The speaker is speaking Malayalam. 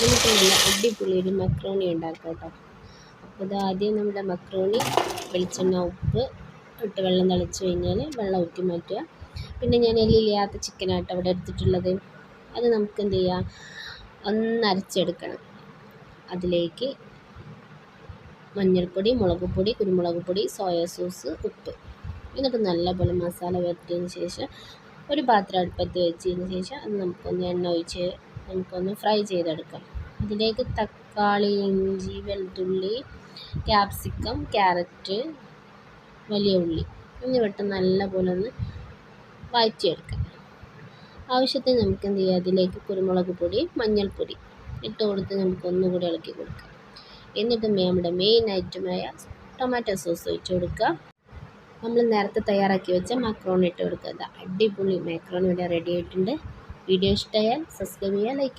നമുക്ക് നല്ല അടിപൊളി ഒരു മക്രോണി ഉണ്ടാക്കാം കേട്ടോ. അപ്പോൾ ഇത് ആദ്യം നമ്മുടെ മക്രോണി വെളിച്ചെണ്ണ ഉപ്പ് ഇട്ട് വെള്ളം തിളച്ച് കഴിഞ്ഞാൽ വെള്ളം ഊറ്റി മാറ്റുക. പിന്നെ ഞാൻ എല്ലില്ലാത്ത ചിക്കനായിട്ട് അവിടെ എടുത്തിട്ടുള്ളത്. അത് നമുക്ക് എന്ത് ചെയ്യാം, ഒന്ന് അരച്ചെടുക്കണം. അതിലേക്ക് മഞ്ഞൾപ്പൊടി, മുളക് പൊടി, കുരുമുളക് പൊടി, സോയാ സോസ്, ഉപ്പ്, എന്നിട്ട് നല്ലപോലെ മസാല വരട്ടിയതിന് ശേഷം ഒരു പാത്രം അടുപ്പത്ത് വെച്ചതിന് ശേഷം അത് നമുക്കൊന്ന് എണ്ണ ഒഴിച്ച് നമുക്കൊന്ന് ഫ്രൈ ചെയ്തെടുക്കാം. അതിലേക്ക് തക്കാളി, ഇഞ്ചി, വെളുത്തുള്ളി, ക്യാപ്സിക്കം, ക്യാരറ്റ്, വലിയ ഉള്ളി എന്നിവട്ട് നല്ലപോലെ ഒന്ന് വഴറ്റിയെടുക്കാം. ആവശ്യത്തിന് നമുക്ക് എന്ത് ചെയ്യാം, അതിലേക്ക് കുരുമുളക് പൊടി, മഞ്ഞൾപ്പൊടി ഇട്ട് കൊടുത്ത് നമുക്കൊന്നുകൂടി ഇളക്കി കൊടുക്കാം. എന്നിട്ട് നമ്മുടെ മെയിൻ ഐറ്റമായ ടൊമാറ്റോ സോസ് ഒഴിച്ച് കൊടുക്കുക. നമ്മൾ നേരത്തെ തയ്യാറാക്കി വെച്ച മക്രോണി ഇട്ട് കൊടുക്കുക. അടിപൊളി മക്രോണി ഇവിടെ റെഡി ആയിട്ടുണ്ട്. വീഡിയോ ഇഷ്ടമായാൽ സബ്സ്ക്രൈബ് ചെയ്യുക, ലൈക്ക്